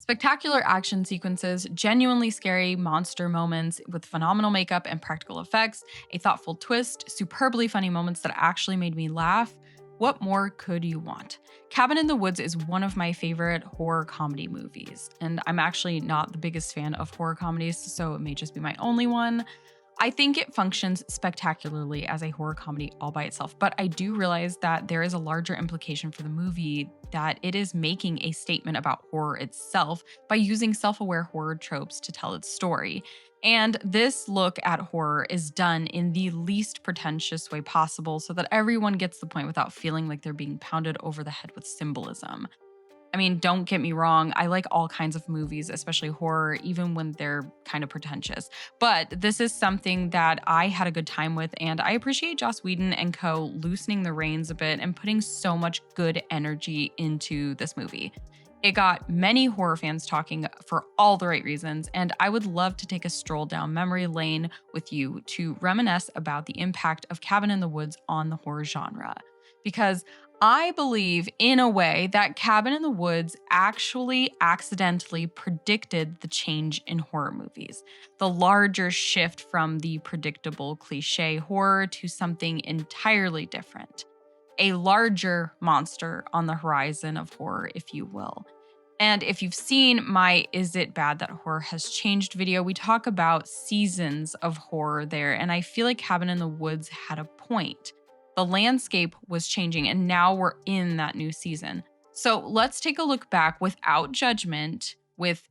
Spectacular action sequences, genuinely scary monster moments with phenomenal makeup and practical effects, a thoughtful twist, superbly funny moments that actually made me laugh. What more could you want? Cabin in the Woods is one of my favorite horror comedy movies, and I'm actually not the biggest fan of horror comedies, so it may just be my only one. I think it functions spectacularly as a horror comedy all by itself, but I do realize that there is a larger implication for the movie that it is making a statement about horror itself by using self-aware horror tropes to tell its story. And this look at horror is done in the least pretentious way possible so that everyone gets the point without feeling like they're being pounded over the head with symbolism. I mean, don't get me wrong, I like all kinds of movies, especially horror, even when they're kind of pretentious. But this is something that I had a good time with, and I appreciate Joss Whedon and co. loosening the reins a bit and putting so much good energy into this movie. It got many horror fans talking for all the right reasons, and I would love to take a stroll down memory lane with you to reminisce about the impact of Cabin in the Woods on the horror genre. Because I believe, in a way, that Cabin in the Woods actually accidentally predicted the change in horror movies. The larger shift from the predictable cliche horror to something entirely different. A larger monster on the horizon of horror, if you will. And if you've seen my Is It Bad That Horror Has Changed video, we talk about seasons of horror there, and I feel like Cabin in the Woods had a point. The landscape was changing, and now we're in that new season. So let's take a look back without judgment with.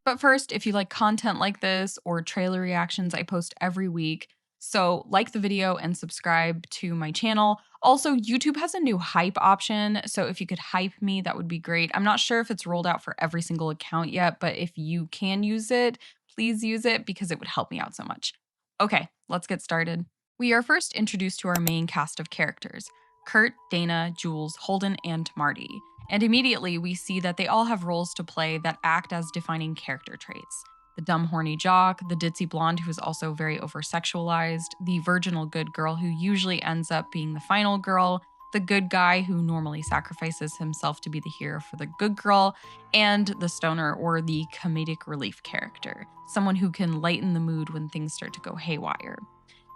But first, if you like content like this or trailer reactions, I post every week. So like the video and subscribe to my channel. Also, YouTube has a new hype option. So if you could hype me, that would be great. I'm not sure if it's rolled out for every single account yet, but if you can use it, please use it because it would help me out so much. Okay, let's get started. We are first introduced to our main cast of characters, Kurt, Dana, Jules, Holden, and Marty. And immediately we see that they all have roles to play that act as defining character traits. The dumb horny jock, the ditzy blonde who is also very over-sexualized, the virginal good girl who usually ends up being the final girl, the good guy who normally sacrifices himself to be the hero for the good girl, and the stoner or the comedic relief character, someone who can lighten the mood when things start to go haywire.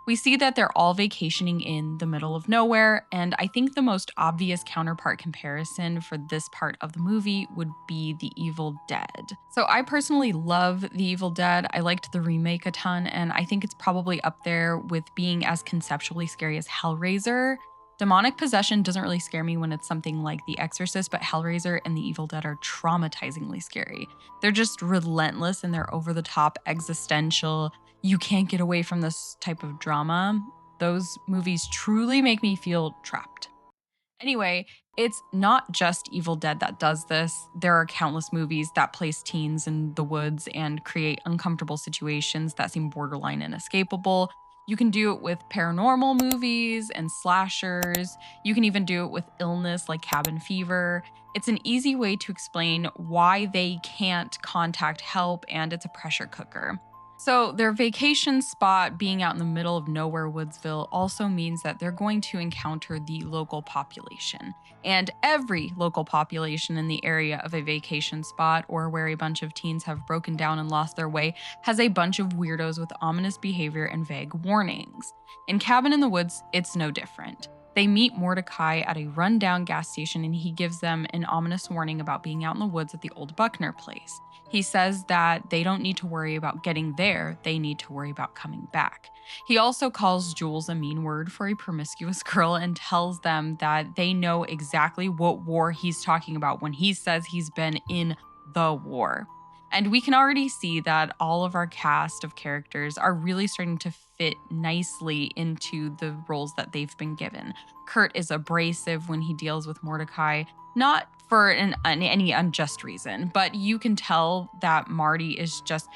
We see that they're all vacationing in the middle of nowhere, and I think the most obvious counterpart comparison for this part of the movie would be The Evil Dead. So I personally love The Evil Dead. I liked the remake a ton, and I think it's probably up there with being as conceptually scary as Hellraiser. Demonic possession doesn't really scare me when it's something like The Exorcist, but Hellraiser and The Evil Dead are traumatizingly scary. They're just relentless and they're over-the-top existential. You can't get away from this type of drama. Those movies truly make me feel trapped. Anyway, it's not just Evil Dead that does this. There are countless movies that place teens in the woods and create uncomfortable situations that seem borderline inescapable. You can do it with paranormal movies and slashers. You can even do it with illness like cabin fever. It's an easy way to explain why they can't contact help, and it's a pressure cooker. So their vacation spot being out in the middle of nowhere Woodsville also means that they're going to encounter the local population. And every local population in the area of a vacation spot or where a bunch of teens have broken down and lost their way has a bunch of weirdos with ominous behavior and vague warnings. In Cabin in the Woods, it's no different. They meet Mordecai at a rundown gas station and he gives them an ominous warning about being out in the woods at the old Buckner place. He says that they don't need to worry about getting there, they need to worry about coming back. He also calls Jules a mean word for a promiscuous girl and tells them that they know exactly what war he's talking about when he says he's been in the war. And we can already see that all of our cast of characters are really starting to fit nicely into the roles that they've been given. Kurt is abrasive when he deals with Mordecai, not for any unjust reason, but you can tell that Marty is just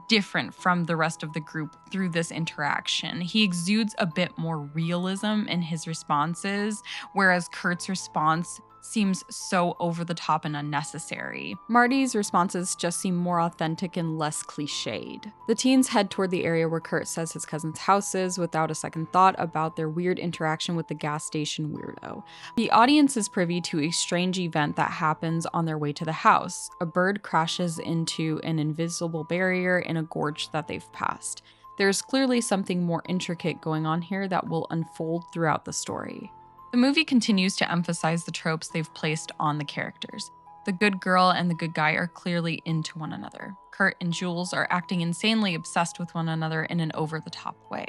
different from the rest of the group through this interaction. He exudes a bit more realism in his responses, whereas Kurt's response seems so over the top and unnecessary. Marty's responses just seem more authentic and less cliched. The teens head toward the area where Kurt says his cousin's house is without a second thought about their weird interaction with the gas station weirdo. The audience is privy to a strange event that happens on their way to the house. A bird crashes into an invisible barrier in a gorge that they've passed. There's clearly something more intricate going on here that will unfold throughout the story. The movie continues to emphasize the tropes they've placed on the characters. The good girl and the good guy are clearly into one another. Kurt and Jules are acting insanely obsessed with one another in an over-the-top way.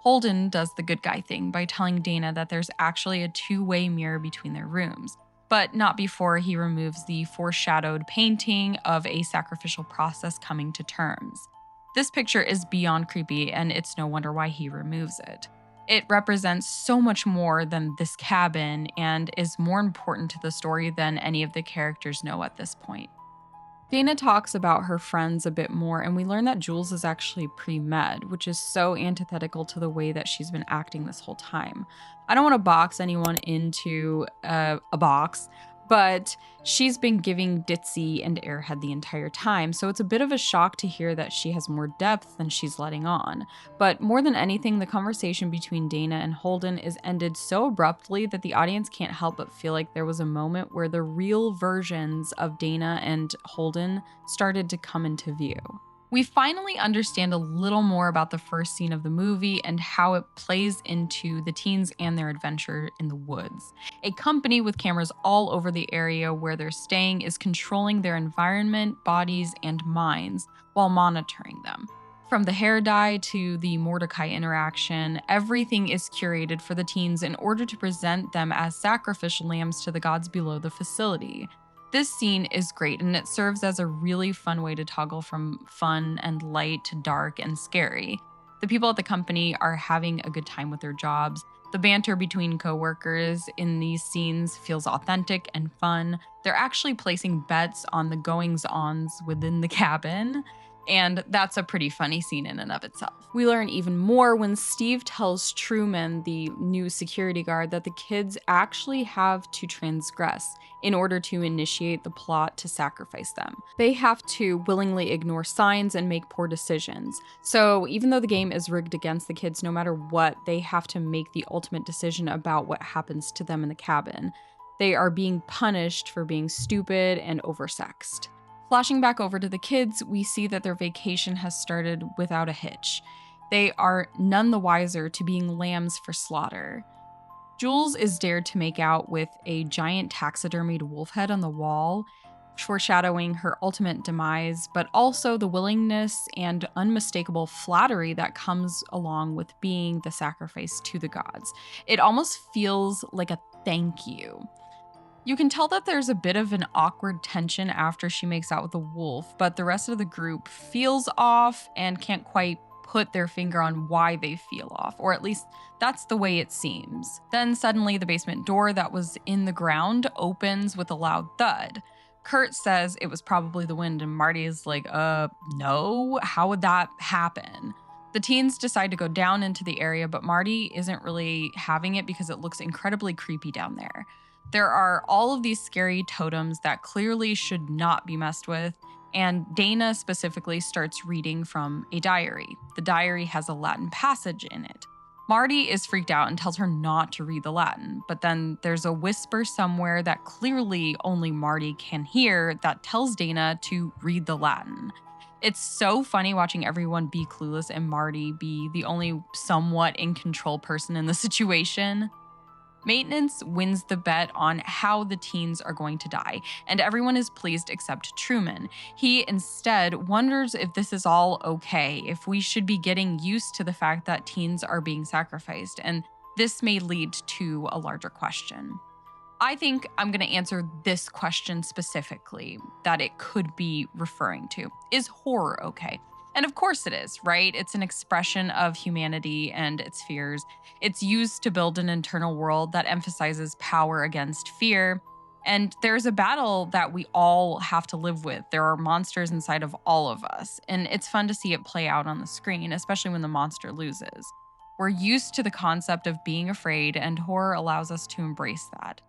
Holden does the good guy thing by telling Dana that there's actually a two-way mirror between their rooms, but not before he removes the foreshadowed painting of a sacrificial process coming to terms. This picture is beyond creepy, and it's no wonder why he removes it. It represents so much more than this cabin and is more important to the story than any of the characters know at this point. Dana talks about her friends a bit more, and we learn that Jules is actually pre-med, which is so antithetical to the way that she's been acting this whole time. I don't want to box anyone into a box, but she's been giving ditzy and airhead the entire time, so it's a bit of a shock to hear that she has more depth than she's letting on. But more than anything, the conversation between Dana and Holden is ended so abruptly that the audience can't help but feel like there was a moment where the real versions of Dana and Holden started to come into view. We finally understand a little more about the first scene of the movie and how it plays into the teens and their adventure in the woods. A company with cameras all over the area where they're staying is controlling their environment, bodies, and minds while monitoring them. From the hair dye to the Mordecai interaction, everything is curated for the teens in order to present them as sacrificial lambs to the gods below the facility. This scene is great, and it serves as a really fun way to toggle from fun and light to dark and scary. The people at the company are having a good time with their jobs. The banter between coworkers in these scenes feels authentic and fun. They're actually placing bets on the goings-ons within the cabin, and that's a pretty funny scene in and of itself. We learn even more when Steve tells Truman, the new security guard, that the kids actually have to transgress in order to initiate the plot to sacrifice them. They have to willingly ignore signs and make poor decisions. So even though the game is rigged against the kids, no matter what, they have to make the ultimate decision about what happens to them in the cabin. They are being punished for being stupid and oversexed. Flashing back over to the kids, we see that their vacation has started without a hitch. They are none the wiser to being lambs for slaughter. Jules is dared to make out with a giant taxidermied wolf head on the wall, foreshadowing her ultimate demise, but also the willingness and unmistakable flattery that comes along with being the sacrifice to the gods. It almost feels like a thank you. You can tell that there's a bit of an awkward tension after she makes out with the wolf, but the rest of the group feels off and can't quite put their finger on why they feel off, or at least that's the way it seems. Then suddenly the basement door that was in the ground opens with a loud thud. Kurt says it was probably the wind, and Marty is like, no, how would that happen? The teens decide to go down into the area, but Marty isn't really having it because it looks incredibly creepy down there. There are all of these scary totems that clearly should not be messed with, and Dana specifically starts reading from a diary. The diary has a Latin passage in it. Marty is freaked out and tells her not to read the Latin, but then there's a whisper somewhere that clearly only Marty can hear that tells Dana to read the Latin. It's so funny watching everyone be clueless and Marty be the only somewhat in control person in the situation. Maintenance wins the bet on how the teens are going to die, and everyone is pleased except Truman. He instead wonders if this is all okay, if we should be getting used to the fact that teens are being sacrificed, and this may lead to a larger question. I think I'm going to answer this question specifically that it could be referring to. Is horror okay? And of course it is, right? It's an expression of humanity and its fears. It's used to build an internal world that emphasizes power against fear. And there's a battle that we all have to live with. There are monsters inside of all of us. And it's fun to see it play out on the screen, especially when the monster loses. We're used to the concept of being afraid, and horror allows us to embrace that.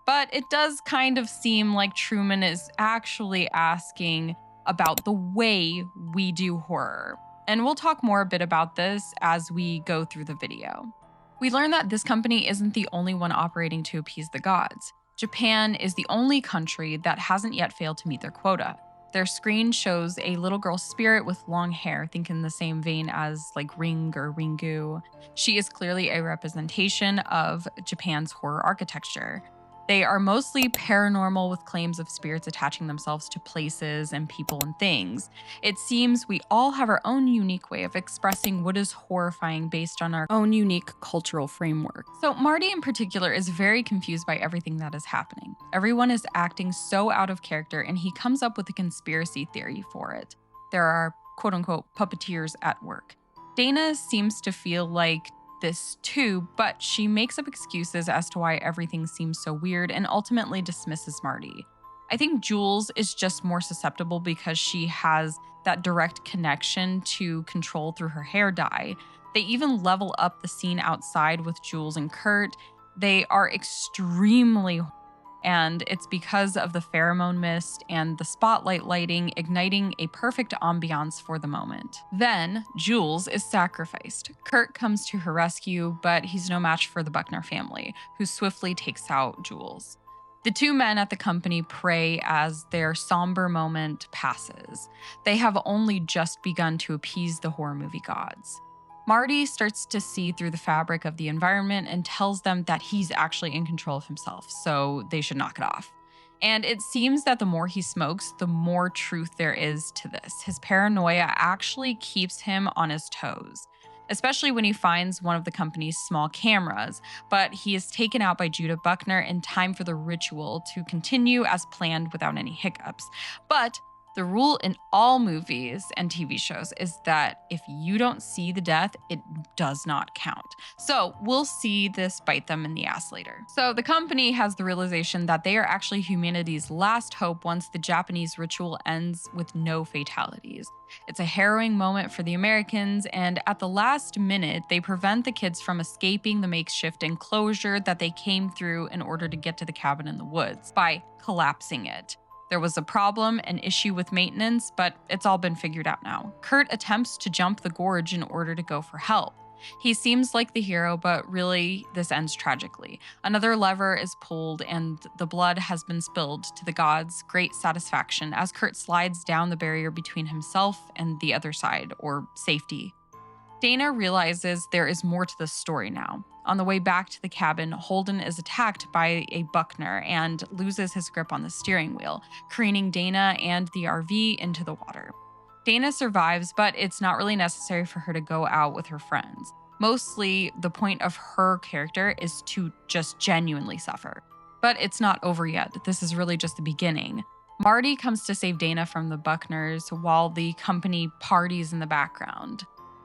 But it does kind of seem like Truman is actually asking about the way we do horror. And we'll talk more a bit about this as we go through the video. We learn that this company isn't the only one operating to appease the gods. Japan is the only country that hasn't yet failed to meet their quota. Their screen shows a little girl's spirit with long hair, think in the same vein as like Ring or Ringu. She is clearly a representation of Japan's horror architecture. They are mostly paranormal with claims of spirits attaching themselves to places and people and things. It seems we all have our own unique way of expressing what is horrifying based on our own unique cultural framework. So Marty in particular is very confused by everything that is happening. Everyone is acting so out of character, and he comes up with a conspiracy theory for it. There are quote-unquote puppeteers at work. Dana seems to feel like this too, but she makes up excuses as to why everything seems so weird and ultimately dismisses Marty. I think Jules is just more susceptible because she has that direct connection to control through her hair dye. They even level up the scene outside with Jules and Kurt. They are extremely, and it's because of the pheromone mist and the spotlight lighting igniting a perfect ambiance for the moment. Then, Jules is sacrificed. Kurt comes to her rescue, but he's no match for the Buckner family, who swiftly takes out Jules. The two men at the company pray as their somber moment passes. They have only just begun to appease the horror movie gods. Marty starts to see through the fabric of the environment and tells them that he's actually in control of himself, so they should knock it off. And it seems that the more he smokes, the more truth there is to this. His paranoia actually keeps him on his toes, especially when he finds one of the company's small cameras, but he is taken out by Judah Buckner in time for the ritual to continue as planned without any hiccups. But the rule in all movies and TV shows is that if you don't see the death, it does not count. So we'll see this bite them in the ass later. So the company has the realization that they are actually humanity's last hope once the Japanese ritual ends with no fatalities. It's a harrowing moment for the Americans, and at the last minute, they prevent the kids from escaping the makeshift enclosure that they came through in order to get to the cabin in the woods by collapsing it. There was a problem, an issue with maintenance, but it's all been figured out now. Kurt attempts to jump the gorge in order to go for help. He seems like the hero, but really, this ends tragically. Another lever is pulled, and the blood has been spilled to the gods' great satisfaction as Kurt slides down the barrier between himself and the other side, or safety. Dana realizes there is more to the story now. On the way back to the cabin, Holden is attacked by a Buckner and loses his grip on the steering wheel, careening Dana and the RV into the water. Dana survives, but it's not really necessary for her to go out with her friends. Mostly, the point of her character is to just genuinely suffer. But it's not over yet. This is really just the beginning. Marty comes to save Dana from the Buckners while the company parties in the background.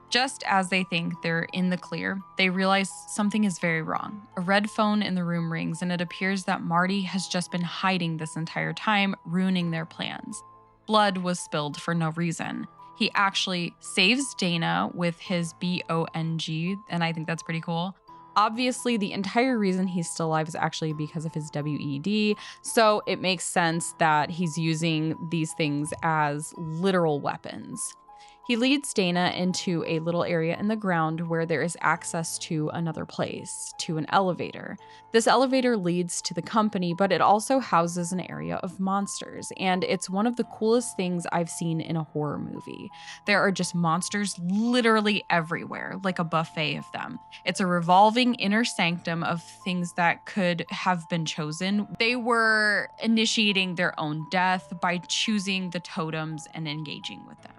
Just as they think they're in the clear, they realize something is very wrong. A red phone in the room rings, and it appears that Marty has just been hiding this entire time, ruining their plans. Blood was spilled for no reason. He actually saves Dana with his BONG, and I think that's pretty cool. Obviously, the entire reason he's still alive is actually because of his WED, so it makes sense that he's using these things as literal weapons. He leads Dana into a little area in the ground where there is access to another place, to an elevator. This elevator leads to the company, but it also houses an area of monsters, and it's one of the coolest things I've seen in a horror movie. There are just monsters literally everywhere, like a buffet of them. It's a revolving inner sanctum of things that could have been chosen. They were initiating their own death by choosing the totems and engaging with them.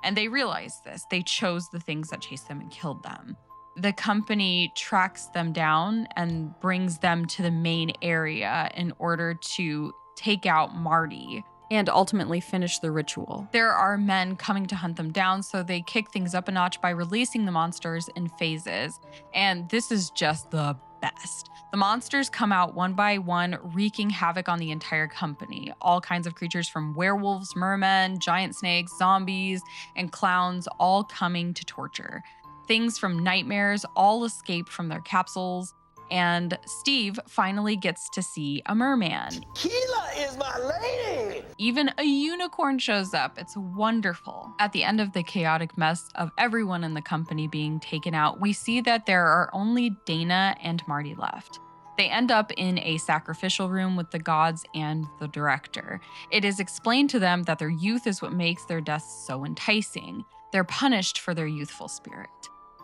And they realized this. They chose the things that chased them and killed them. The company tracks them down and brings them to the main area in order to take out Marty and ultimately finish the ritual. There are men coming to hunt them down, so they kick things up a notch by releasing the monsters in phases. And this is just the best. The monsters come out one by one, wreaking havoc on the entire company. All kinds of creatures from werewolves, mermen, giant snakes, zombies, and clowns, all coming to torture. Things from nightmares all escape from their capsules. And Steve finally gets to see a merman. Tequila is my lady! Even a unicorn shows up. It's wonderful. At the end of the chaotic mess of everyone in the company being taken out, we see that there are only Dana and Marty left. They end up in a sacrificial room with the gods and the director. It is explained to them that their youth is what makes their deaths so enticing. They're punished for their youthful spirit.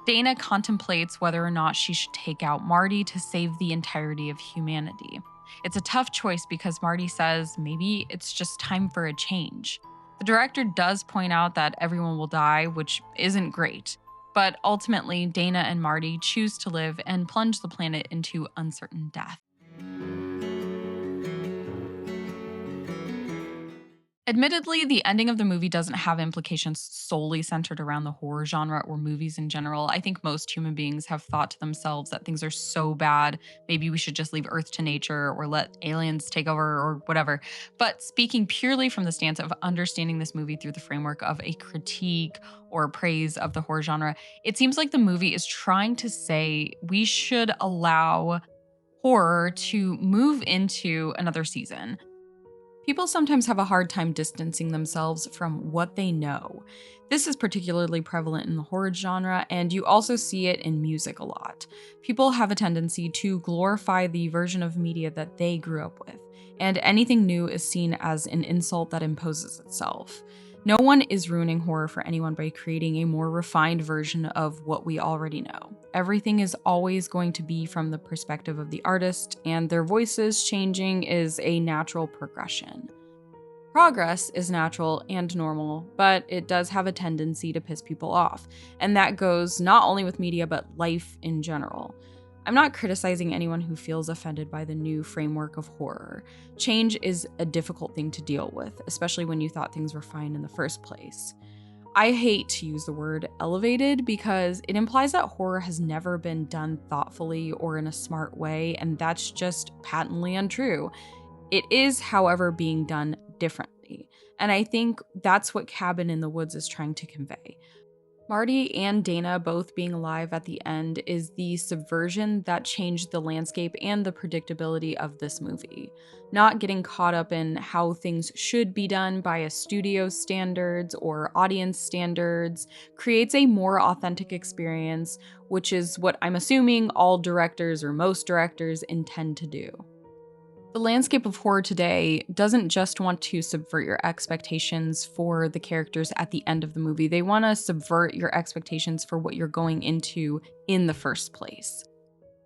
Dana contemplates whether or not she should take out Marty to save the entirety of humanity. It's a tough choice because Marty says maybe it's just time for a change. The director does point out that everyone will die, which isn't great. But ultimately, Dana and Marty choose to live and plunge the planet into uncertain death. Admittedly, the ending of the movie doesn't have implications solely centered around the horror genre or movies in general. I think most human beings have thought to themselves that things are so bad, maybe we should just leave Earth to nature or let aliens take over or whatever. But speaking purely from the stance of understanding this movie through the framework of a critique or praise of the horror genre, it seems like the movie is trying to say we should allow horror to move into another season. People sometimes have a hard time distancing themselves from what they know. This is particularly prevalent in the horror genre, and you also see it in music a lot. People have a tendency to glorify the version of media that they grew up with, and anything new is seen as an insult that imposes itself. No one is ruining horror for anyone by creating a more refined version of what we already know. Everything is always going to be from the perspective of the artist, and their voices changing is a natural progression. Progress is natural and normal, but it does have a tendency to piss people off, and that goes not only with media but life in general. I'm not criticizing anyone who feels offended by the new framework of horror. Change is a difficult thing to deal with, especially when you thought things were fine in the first place. I hate to use the word elevated because it implies that horror has never been done thoughtfully or in a smart way, and that's just patently untrue. It is, however, being done differently, and I think that's what Cabin in the Woods is trying to convey. Marty and Dana both being alive at the end is the subversion that changed the landscape and the predictability of this movie. Not getting caught up in how things should be done by a studio's standards or audience standards creates a more authentic experience, which is what I'm assuming all directors or most directors intend to do. The landscape of horror today doesn't just want to subvert your expectations for the characters at the end of the movie. They want to subvert your expectations for what you're going into in the first place.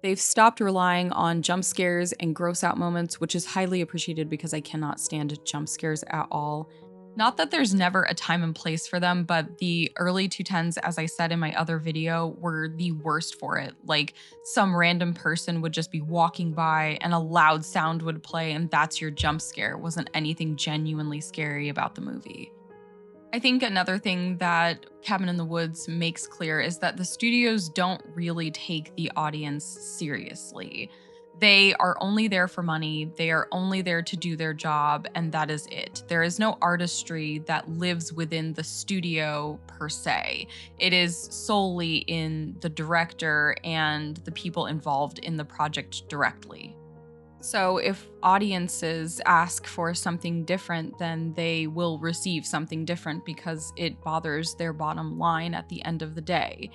They've stopped relying on jump scares and gross out moments, which is highly appreciated because I cannot stand jump scares at all. Not that there's never a time and place for them, but the early 2010s, as I said in my other video, were the worst for it. Like, some random person would just be walking by and a loud sound would play and that's your jump scare. It wasn't anything genuinely scary about the movie. I think another thing that Cabin in the Woods makes clear is that the studios don't really take the audience seriously. They are only there for money, they are only there to do their job, and that is it. There is no artistry that lives within the studio per se. It is solely in the director and the people involved in the project directly. So if audiences ask for something different, then they will receive something different because it bothers their bottom line at the end of the day.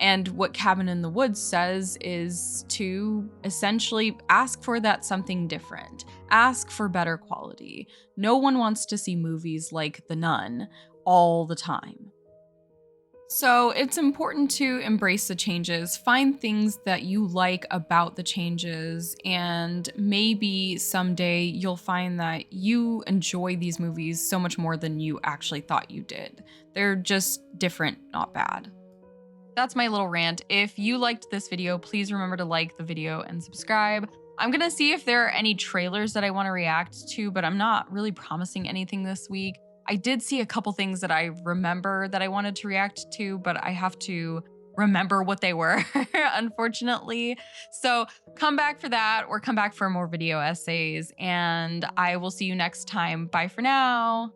And what Cabin in the Woods says is to essentially ask for that something different. Ask for better quality. No one wants to see movies like The Nun all the time. So it's important to embrace the changes, find things that you like about the changes, and maybe someday you'll find that you enjoy these movies so much more than you actually thought you did. They're just different, not bad. That's my little rant. If you liked this video, please remember to like the video and subscribe. I'm gonna see if there are any trailers that I want to react to, but I'm not really promising anything this week. I did see a couple things that I remember that I wanted to react to, but I have to remember what they were, unfortunately. So come back for that or come back for more video essays, and I will see you next time. Bye for now.